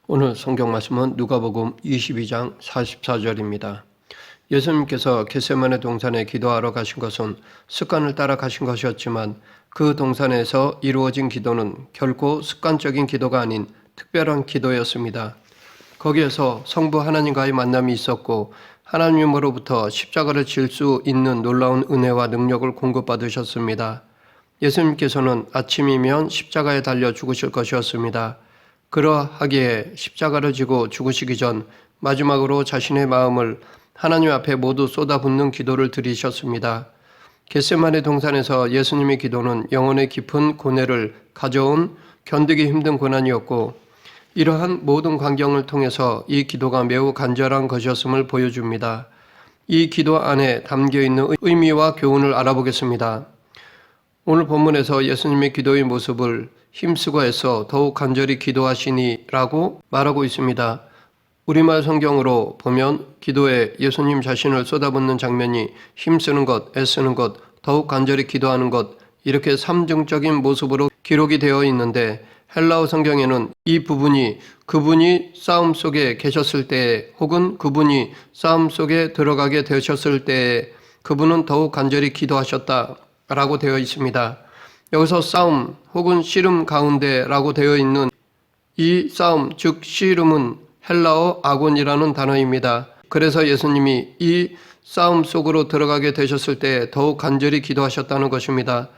오늘 성경 말씀은 누가복음 22장 44절입니다. 예수님께서 겟세마네 동산에 기도하러 가신 것은 습관을 따라 가신 것이었지만 그 동산에서 이루어진 기도는 결코 습관적인 기도가 아닌 특별한 기도였습니다. 거기에서 성부 하나님과의 만남이 있었고 하나님으로부터 십자가를 질 수 있는 놀라운 은혜와 능력을 공급받으셨습니다. 예수님께서는 아침이면 십자가에 달려 죽으실 것이었습니다. 그러하기에 십자가를 지고 죽으시기 전 마지막으로 자신의 마음을 하나님 앞에 모두 쏟아붓는 기도를 드리셨습니다. 겟세마네 동산에서 예수님의 기도는 영혼의 깊은 고뇌를 가져온 견디기 힘든 고난이었고 이러한 모든 광경을 통해서 이 기도가 매우 간절한 것이었음을 보여줍니다. 이 기도 안에 담겨있는 의미와 교훈을 알아보겠습니다. 오늘 본문에서 예수님의 기도의 모습을 힘쓰고 애써 더욱 간절히 기도하시니라고 말하고 있습니다. 우리말 성경으로 보면 기도에 예수님 자신을 쏟아붓는 장면이 힘쓰는 것, 애쓰는 것, 더욱 간절히 기도하는 것 이렇게 삼중적인 모습으로 기록이 되어 있는데 헬라어 성경에는 이 부분이 그분이 싸움 속에 계셨을 때에 혹은 그분이 싸움 속에 들어가게 되셨을 때에 그분은 더욱 간절히 기도하셨다 라고 되어 있습니다. 여기서 싸움 혹은 씨름 가운데라고 되어 있는 이 싸움, 즉 씨름은 헬라어 아곤이라는 단어입니다. 그래서 예수님이 이 싸움 속으로 들어가게 되셨을 때 더욱 간절히 기도하셨다는 것입니다.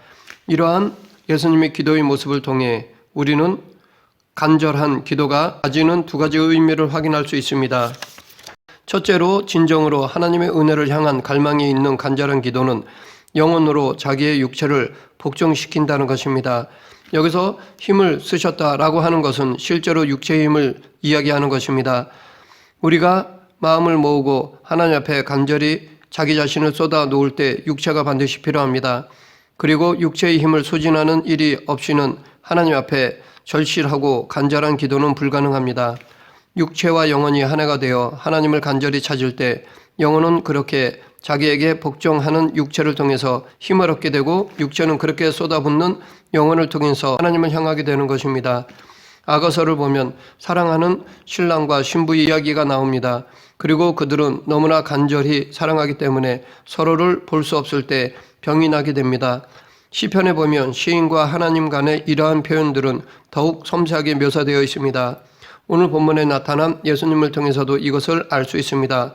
이러한 예수님의 기도의 모습을 통해 우리는 간절한 기도가 가지는 두 가지 의미를 확인할 수 있습니다. 첫째로 진정으로 하나님의 은혜를 향한 갈망이 있는 간절한 기도는 영혼으로 자기의 육체를 복종시킨다는 것입니다. 여기서 힘을 쓰셨다라고 하는 것은 실제로 육체의 힘을 이야기하는 것입니다. 우리가 마음을 모으고 하나님 앞에 간절히 자기 자신을 쏟아 놓을 때 육체가 반드시 필요합니다. 그리고 육체의 힘을 소진하는 일이 없이는 하나님 앞에 절실하고 간절한 기도는 불가능합니다. 육체와 영혼이 하나가 되어 하나님을 간절히 찾을 때 영혼은 그렇게 자기에게 복종하는 육체를 통해서 힘을 얻게 되고 육체는 그렇게 쏟아붓는 영혼을 통해서 하나님을 향하게 되는 것입니다. 아가서를 보면 사랑하는 신랑과 신부의 이야기가 나옵니다. 그리고 그들은 너무나 간절히 사랑하기 때문에 서로를 볼 수 없을 때 병이 나게 됩니다. 시편에 보면 시인과 하나님 간의 이러한 표현들은 더욱 섬세하게 묘사되어 있습니다. 오늘 본문에 나타난 예수님을 통해서도 이것을 알 수 있습니다.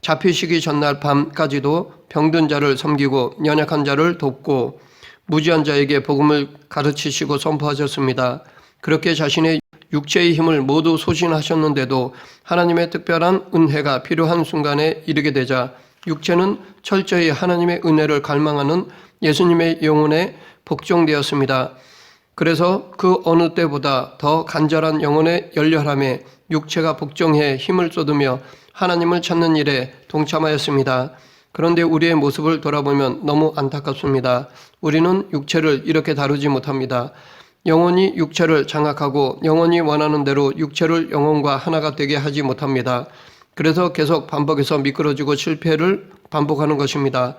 잡히시기 전날 밤까지도 병든 자를 섬기고 연약한 자를 돕고 무지한 자에게 복음을 가르치시고 선포하셨습니다. 그렇게 자신의 육체의 힘을 모두 소진하셨는데도 하나님의 특별한 은혜가 필요한 순간에 이르게 되자 육체는 철저히 하나님의 은혜를 갈망하는 예수님의 영혼에 복종되었습니다. 그래서 그 어느 때보다 더 간절한 영혼의 열렬함에 육체가 복종해 힘을 쏟으며 하나님을 찾는 일에 동참하였습니다. 그런데 우리의 모습을 돌아보면 너무 안타깝습니다. 우리는 육체를 이렇게 다루지 못합니다. 영혼이 육체를 장악하고 영혼이 원하는 대로 육체를 영혼과 하나가 되게 하지 못합니다. 그래서 계속 반복해서 미끄러지고 실패를 반복하는 것입니다.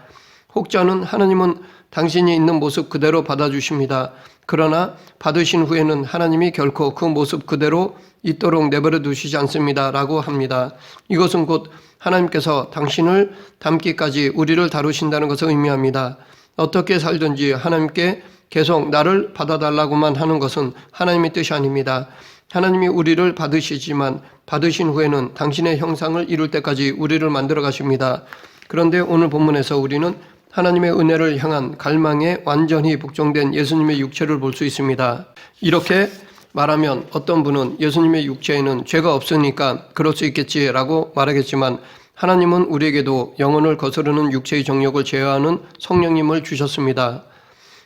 혹자는 하나님은 당신이 있는 모습 그대로 받아주십니다. 그러나 받으신 후에는 하나님이 결코 그 모습 그대로 있도록 내버려 두시지 않습니다. 라고 합니다. 이것은 곧 하나님께서 당신을 닮기까지 우리를 다루신다는 것을 의미합니다. 어떻게 살든지 하나님께 계속 나를 받아달라고만 하는 것은 하나님의 뜻이 아닙니다. 하나님이 우리를 받으시지만 받으신 후에는 당신의 형상을 이룰 때까지 우리를 만들어 가십니다. 그런데 오늘 본문에서 우리는 하나님의 은혜를 향한 갈망에 완전히 복종된 예수님의 육체를 볼 수 있습니다. 이렇게 말하면 어떤 분은 예수님의 육체에는 죄가 없으니까 그럴 수 있겠지라고 말하겠지만 하나님은 우리에게도 영혼을 거스르는 육체의 정욕을 제어하는 성령님을 주셨습니다.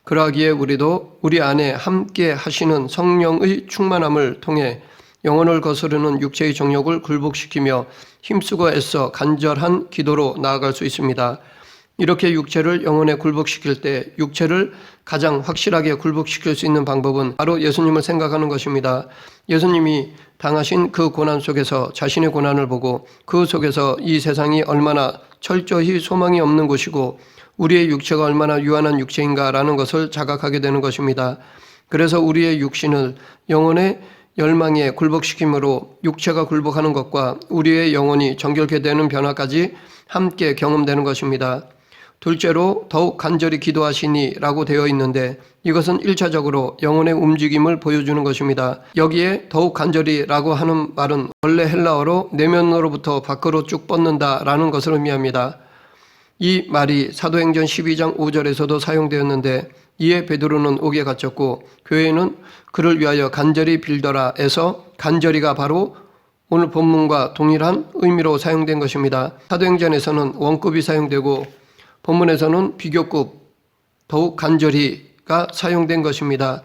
그러하기에 우리도 우리 안에 함께 하시는 성령의 충만함을 통해 영혼을 거스르는 육체의 정욕을 굴복시키며 힘쓰고 애써 간절한 기도로 나아갈 수 있습니다. 이렇게 육체를 영혼에 굴복시킬 때 육체를 가장 확실하게 굴복시킬 수 있는 방법은 바로 예수님을 생각하는 것입니다. 예수님이 당하신 그 고난 속에서 자신의 고난을 보고 그 속에서 이 세상이 얼마나 철저히 소망이 없는 곳이고 우리의 육체가 얼마나 유한한 육체인가라는 것을 자각하게 되는 것입니다. 그래서 우리의 육신을 영혼의 열망에 굴복시킴으로 육체가 굴복하는 것과 우리의 영혼이 정결케 되는 변화까지 함께 경험되는 것입니다. 둘째로 더욱 간절히 기도하시니 라고 되어 있는데 이것은 1차적으로 영혼의 움직임을 보여주는 것입니다. 여기에 더욱 간절히 라고 하는 말은 원래 헬라어로 내면으로부터 밖으로 쭉 뻗는다 라는 것을 의미합니다. 이 말이 사도행전 12장 5절에서도 사용되었는데 이에 베드로는 옥에 갇혔고 교회는 그를 위하여 간절히 빌더라 에서 간절히가 바로 오늘 본문과 동일한 의미로 사용된 것입니다. 사도행전에서는 원급이 사용되고 본문에서는 비교급 더욱 간절히가 사용된 것입니다.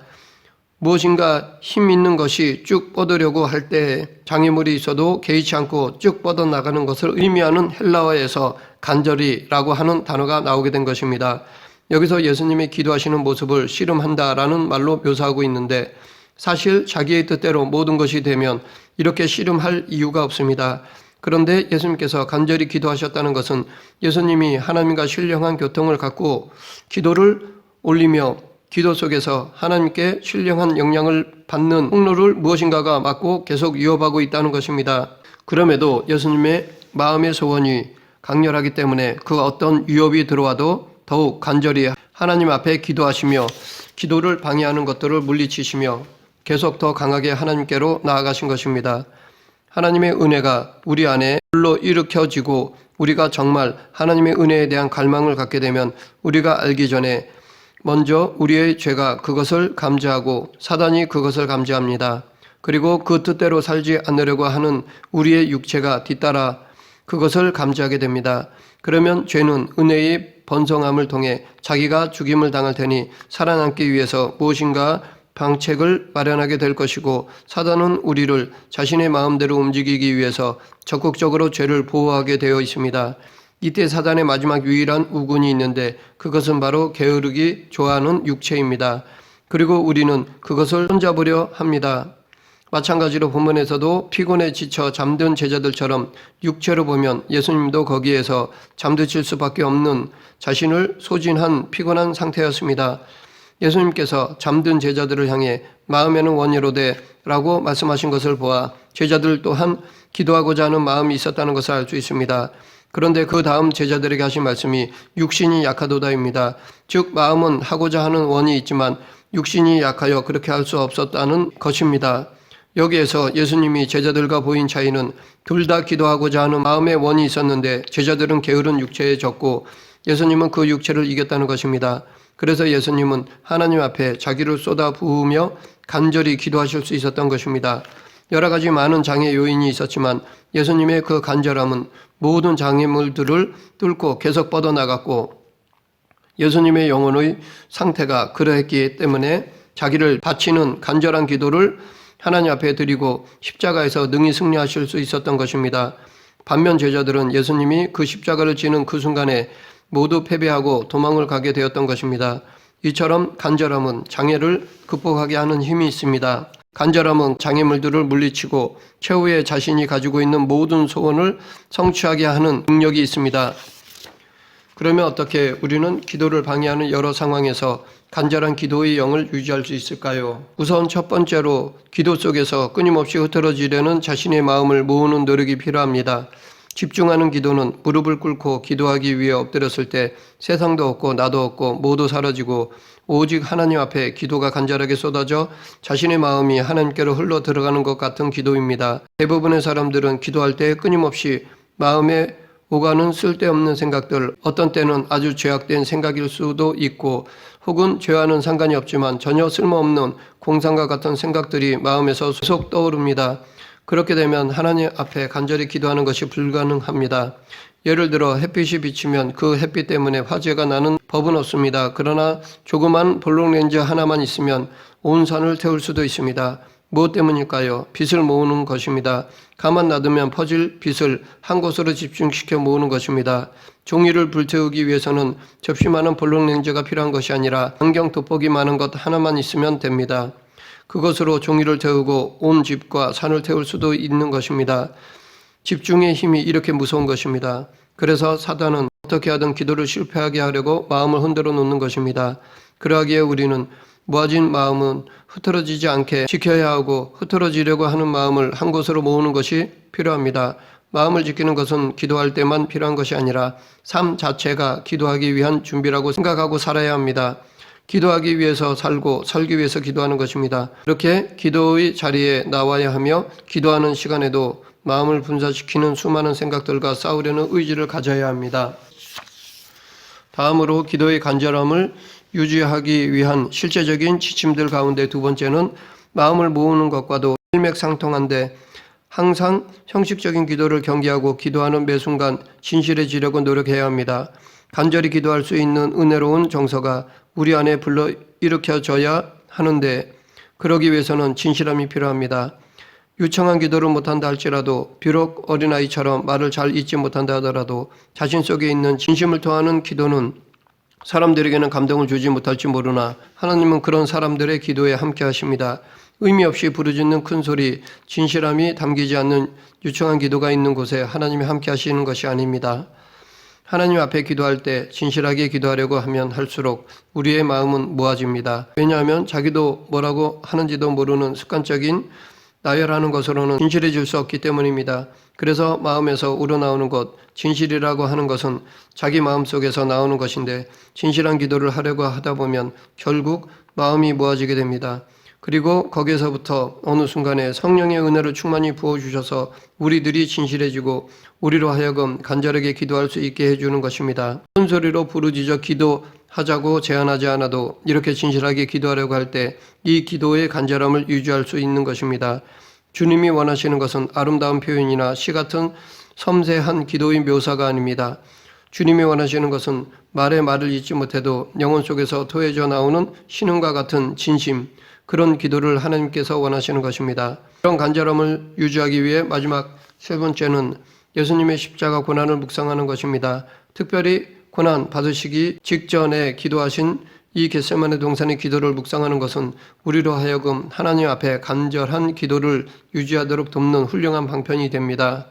무엇인가 힘 있는 것이 쭉 뻗으려고 할 때 장애물이 있어도 개의치 않고 쭉 뻗어나가는 것을 의미하는 헬라어에서 간절히라고 하는 단어가 나오게 된 것입니다. 여기서 예수님이 기도하시는 모습을 씨름한다라는 말로 묘사하고 있는데 사실 자기의 뜻대로 모든 것이 되면 이렇게 씨름할 이유가 없습니다. 그런데 예수님께서 간절히 기도하셨다는 것은 예수님이 하나님과 신령한 교통을 갖고 기도를 올리며 기도 속에서 하나님께 신령한 영향을 받는 통로를 무엇인가가 막고 계속 위협하고 있다는 것입니다. 그럼에도 예수님의 마음의 소원이 강렬하기 때문에 그 어떤 위협이 들어와도 더욱 간절히 하나님 앞에 기도하시며 기도를 방해하는 것들을 물리치시며 계속 더 강하게 하나님께로 나아가신 것입니다. 하나님의 은혜가 우리 안에 불러 일으켜지고 우리가 정말 하나님의 은혜에 대한 갈망을 갖게 되면 우리가 알기 전에 먼저 우리의 죄가 그것을 감지하고 사단이 그것을 감지합니다. 그리고 그 뜻대로 살지 않으려고 하는 우리의 육체가 뒤따라 그것을 감지하게 됩니다. 그러면 죄는 은혜의 번성함을 통해 자기가 죽임을 당할 테니 살아남기 위해서 무엇인가 방책을 마련하게 될 것이고 사단은 우리를 자신의 마음대로 움직이기 위해서 적극적으로 죄를 보호하게 되어 있습니다. 이때 사단의 마지막 유일한 우군이 있는데 그것은 바로 게으르기 좋아하는 육체입니다. 그리고 우리는 그것을 손잡으려 합니다. 마찬가지로 본문에서도 피곤에 지쳐 잠든 제자들처럼 육체로 보면 예수님도 거기에서 잠드실 수밖에 없는 자신을 소진한 피곤한 상태였습니다. 예수님께서 잠든 제자들을 향해 마음에는 원이로되 라고 말씀하신 것을 보아 제자들 또한 기도하고자 하는 마음이 있었다는 것을 알 수 있습니다. 그런데 그 다음 제자들에게 하신 말씀이 육신이 약하도다입니다. 즉 마음은 하고자 하는 원이 있지만 육신이 약하여 그렇게 할 수 없었다는 것입니다. 여기에서 예수님이 제자들과 보인 차이는 둘 다 기도하고자 하는 마음의 원이 있었는데 제자들은 게으른 육체에 졌고 예수님은 그 육체를 이겼다는 것입니다. 그래서 예수님은 하나님 앞에 자기를 쏟아 부으며 간절히 기도하실 수 있었던 것입니다. 여러 가지 많은 장애 요인이 있었지만 예수님의 그 간절함은 모든 장애물들을 뚫고 계속 뻗어나갔고 예수님의 영혼의 상태가 그러했기 때문에 자기를 바치는 간절한 기도를 하나님 앞에 드리고 십자가에서 능히 승리하실 수 있었던 것입니다. 반면 제자들은 예수님이 그 십자가를 지는 그 순간에 모두 패배하고 도망을 가게 되었던 것입니다. 이처럼 간절함은 장애를 극복하게 하는 힘이 있습니다. 간절함은 장애물들을 물리치고 최후에 자신이 가지고 있는 모든 소원을 성취하게 하는 능력이 있습니다. 그러면 어떻게 우리는 기도를 방해하는 여러 상황에서 간절한 기도의 영을 유지할 수 있을까요? 우선 첫 번째로 기도 속에서 끊임없이 흐트러지려는 자신의 마음을 모으는 노력이 필요합니다. 집중하는 기도는 무릎을 꿇고 기도하기 위해 엎드렸을 때 세상도 없고 나도 없고 모두 사라지고 오직 하나님 앞에 기도가 간절하게 쏟아져 자신의 마음이 하나님께로 흘러 들어가는 것 같은 기도입니다. 대부분의 사람들은 기도할 때 끊임없이 마음에 오가는 쓸데없는 생각들, 어떤 때는 아주 죄악된 생각일 수도 있고 혹은 죄와는 상관이 없지만 전혀 쓸모없는 공상과 같은 생각들이 마음에서 계속 떠오릅니다. 그렇게 되면 하나님 앞에 간절히 기도하는 것이 불가능합니다. 예를 들어 햇빛이 비치면 그 햇빛 때문에 화재가 나는 법은 없습니다. 그러나 조그만 볼록렌즈 하나만 있으면 온 산을 태울 수도 있습니다. 무엇 때문일까요? 빛을 모으는 것입니다. 가만 놔두면 퍼질 빛을 한 곳으로 집중시켜 모으는 것입니다. 종이를 불태우기 위해서는 접시만한 볼록렌즈가 필요한 것이 아니라 안경 돋보기 많은 것 하나만 있으면 됩니다. 그것으로 종이를 태우고 온 집과 산을 태울 수도 있는 것입니다. 집중의 힘이 이렇게 무서운 것입니다. 그래서 사단은 어떻게 하든 기도를 실패하게 하려고 마음을 흔들어 놓는 것입니다. 그러하기에 우리는 모아진 마음은 흐트러지지 않게 지켜야 하고 흐트러지려고 하는 마음을 한 곳으로 모으는 것이 필요합니다. 마음을 지키는 것은 기도할 때만 필요한 것이 아니라 삶 자체가 기도하기 위한 준비라고 생각하고 살아야 합니다. 기도하기 위해서 살고 살기 위해서 기도하는 것입니다. 이렇게 기도의 자리에 나와야 하며 기도하는 시간에도 마음을 분산시키는 수많은 생각들과 싸우려는 의지를 가져야 합니다. 다음으로 기도의 간절함을 유지하기 위한 실제적인 지침들 가운데 두 번째는 마음을 모으는 것과도 일맥상통한데 항상 형식적인 기도를 경계하고 기도하는 매 순간 진실해지려고 노력해야 합니다. 간절히 기도할 수 있는 은혜로운 정서가 우리 안에 불러 일으켜져야 하는데 그러기 위해서는 진실함이 필요합니다. 유창한 기도를 못한다 할지라도 비록 어린아이처럼 말을 잘 잊지 못한다 하더라도 자신 속에 있는 진심을 토하는 기도는 사람들에게는 감동을 주지 못할지 모르나 하나님은 그런 사람들의 기도에 함께 하십니다. 의미 없이 부르짖는 큰 소리, 진실함이 담기지 않는 유창한 기도가 있는 곳에 하나님이 함께 하시는 것이 아닙니다. 하나님 앞에 기도할 때 진실하게 기도하려고 하면 할수록 우리의 마음은 모아집니다. 왜냐하면 자기도 뭐라고 하는지도 모르는 습관적인 나열하는 것으로는 진실해질 수 없기 때문입니다. 그래서 마음에서 우러나오는 것, 진실이라고 하는 것은 자기 마음속에서 나오는 것인데 진실한 기도를 하려고 하다 보면 결국 마음이 모아지게 됩니다. 그리고 거기에서부터 어느 순간에 성령의 은혜를 충만히 부어주셔서 우리들이 진실해지고 우리로 하여금 간절하게 기도할 수 있게 해주는 것입니다. 큰 소리로 부르짖어 기도하자고 제안하지 않아도 이렇게 진실하게 기도하려고 할 때 이 기도의 간절함을 유지할 수 있는 것입니다. 주님이 원하시는 것은 아름다운 표현이나 시 같은 섬세한 기도의 묘사가 아닙니다. 주님이 원하시는 것은 말에 말을 잇지 못해도 영혼 속에서 토해져 나오는 신음과 같은 진심, 그런 기도를 하나님께서 원하시는 것입니다. 이런 간절함을 유지하기 위해 마지막 세 번째는 예수님의 십자가 고난을 묵상하는 것입니다. 특별히 고난 받으시기 직전에 기도하신 이 겟세마네 동산의 기도를 묵상하는 것은 우리로 하여금 하나님 앞에 간절한 기도를 유지하도록 돕는 훌륭한 방편이 됩니다.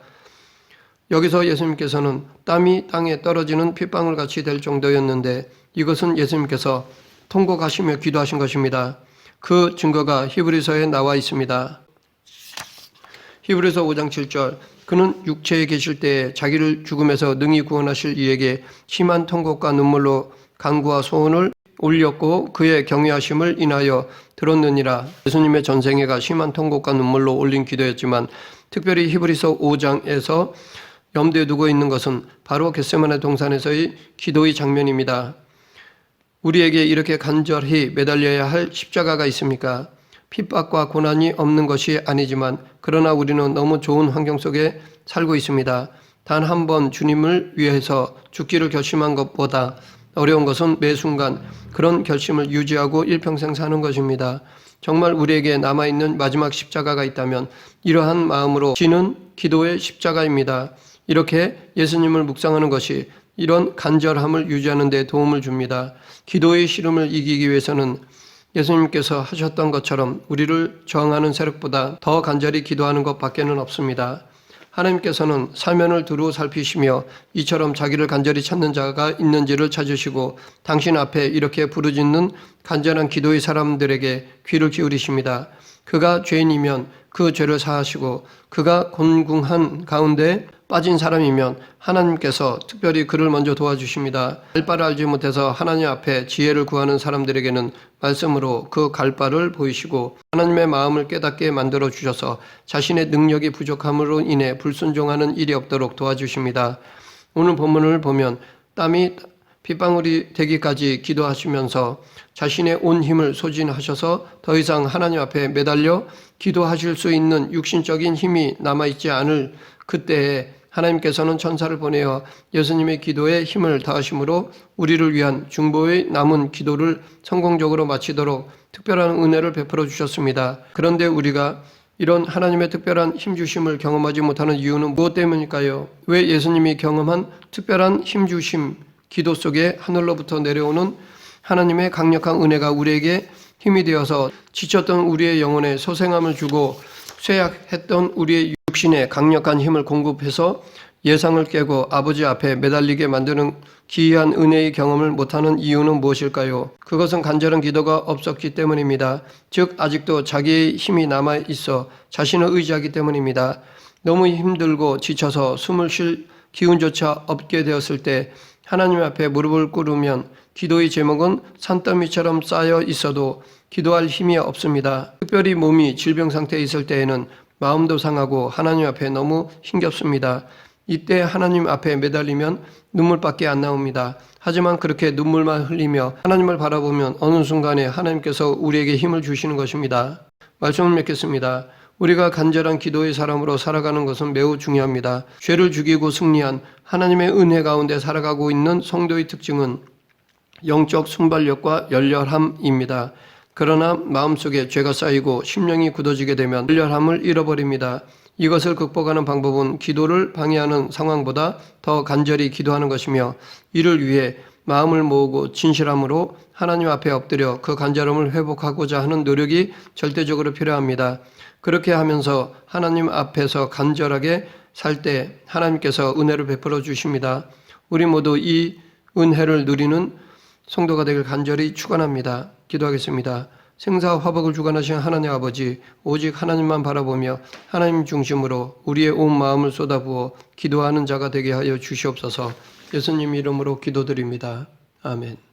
여기서 예수님께서는 땀이 땅에 떨어지는 핏방울 같이 될 정도였는데 이것은 예수님께서 통곡하시며 기도하신 것입니다. 그 증거가 히브리서에 나와 있습니다. 히브리서 5장 7절 그는 육체에 계실 때에 자기를 죽음에서 능히 구원하실 이에게 심한 통곡과 눈물로 간구와 소원을 올렸고 그의 경외하심을 인하여 들었느니라. 예수님의 전생애가 심한 통곡과 눈물로 올린 기도였지만 특별히 히브리서 5장에서 염두에 두고 있는 것은 바로 겟세마네 동산에서의 기도의 장면입니다. 우리에게 이렇게 간절히 매달려야 할 십자가가 있습니까? 핍박과 고난이 없는 것이 아니지만 그러나 우리는 너무 좋은 환경 속에 살고 있습니다. 단 한 번 주님을 위해서 죽기를 결심한 것보다 어려운 것은 매 순간 그런 결심을 유지하고 일평생 사는 것입니다. 정말 우리에게 남아있는 마지막 십자가가 있다면 이러한 마음으로 지는 기도의 십자가입니다. 이렇게 예수님을 묵상하는 것이 이런 간절함을 유지하는 데 도움을 줍니다. 기도의 시름을 이기기 위해서는 예수님께서 하셨던 것처럼 우리를 저항하는 세력보다 더 간절히 기도하는 것밖에는 없습니다. 하나님께서는 사면을 두루 살피시며 이처럼 자기를 간절히 찾는 자가 있는지를 찾으시고 당신 앞에 이렇게 부르짖는 간절한 기도의 사람들에게 귀를 기울이십니다. 그가 죄인이면 그 죄를 사하시고 그가 곤궁한 가운데 빠진 사람이면 하나님께서 특별히 그를 먼저 도와주십니다. 갈 바를 알지 못해서 하나님 앞에 지혜를 구하는 사람들에게는 말씀으로 그 갈 바를 보이시고 하나님의 마음을 깨닫게 만들어 주셔서 자신의 능력이 부족함으로 인해 불순종하는 일이 없도록 도와주십니다. 오늘 본문을 보면 땀이 핏방울이 되기까지 기도하시면서 자신의 온 힘을 소진하셔서 더 이상 하나님 앞에 매달려 기도하실 수 있는 육신적인 힘이 남아있지 않을 그때에 하나님께서는 천사를 보내어 예수님의 기도에 힘을 다하심으로 우리를 위한 중보의 남은 기도를 성공적으로 마치도록 특별한 은혜를 베풀어 주셨습니다. 그런데 우리가 이런 하나님의 특별한 힘주심을 경험하지 못하는 이유는 무엇 때문일까요? 왜 예수님이 경험한 특별한 힘주심, 기도 속에 하늘로부터 내려오는 하나님의 강력한 은혜가 우리에게 힘이 되어서 지쳤던 우리의 영혼에 소생함을 주고 쇠약했던 우리의 육신에 강력한 힘을 공급해서 예상을 깨고 아버지 앞에 매달리게 만드는 기이한 은혜의 경험을 못하는 이유는 무엇일까요? 그것은 간절한 기도가 없었기 때문입니다. 즉 아직도 자기의 힘이 남아있어 자신을 의지하기 때문입니다. 너무 힘들고 지쳐서 숨을 쉴 기운조차 없게 되었을 때 하나님 앞에 무릎을 꿇으면 기도의 제목은 산더미처럼 쌓여 있어도 기도할 힘이 없습니다. 특별히 몸이 질병 상태에 있을 때에는 마음도 상하고 하나님 앞에 너무 힘겹습니다. 이때 하나님 앞에 매달리면 눈물밖에 안 나옵니다. 하지만 그렇게 눈물만 흘리며 하나님을 바라보면 어느 순간에 하나님께서 우리에게 힘을 주시는 것입니다. 말씀을 맺겠습니다. 우리가 간절한 기도의 사람으로 살아가는 것은 매우 중요합니다. 죄를 죽이고 승리한 하나님의 은혜 가운데 살아가고 있는 성도의 특징은 영적 순발력과 열렬함입니다. 그러나 마음속에 죄가 쌓이고 심령이 굳어지게 되면 열렬함을 잃어버립니다. 이것을 극복하는 방법은 기도를 방해하는 상황보다 더 간절히 기도하는 것이며 이를 위해 마음을 모으고 진실함으로 하나님 앞에 엎드려 그 간절함을 회복하고자 하는 노력이 절대적으로 필요합니다. 그렇게 하면서 하나님 앞에서 간절하게 살 때 하나님께서 은혜를 베풀어 주십니다. 우리 모두 이 은혜를 누리는 성도가 되길 간절히 축원합니다. 기도하겠습니다. 생사와 화복을 주관하신 하나님 아버지, 오직 하나님만 바라보며 하나님 중심으로 우리의 온 마음을 쏟아부어 기도하는 자가 되게 하여 주시옵소서. 예수님 이름으로 기도드립니다. 아멘.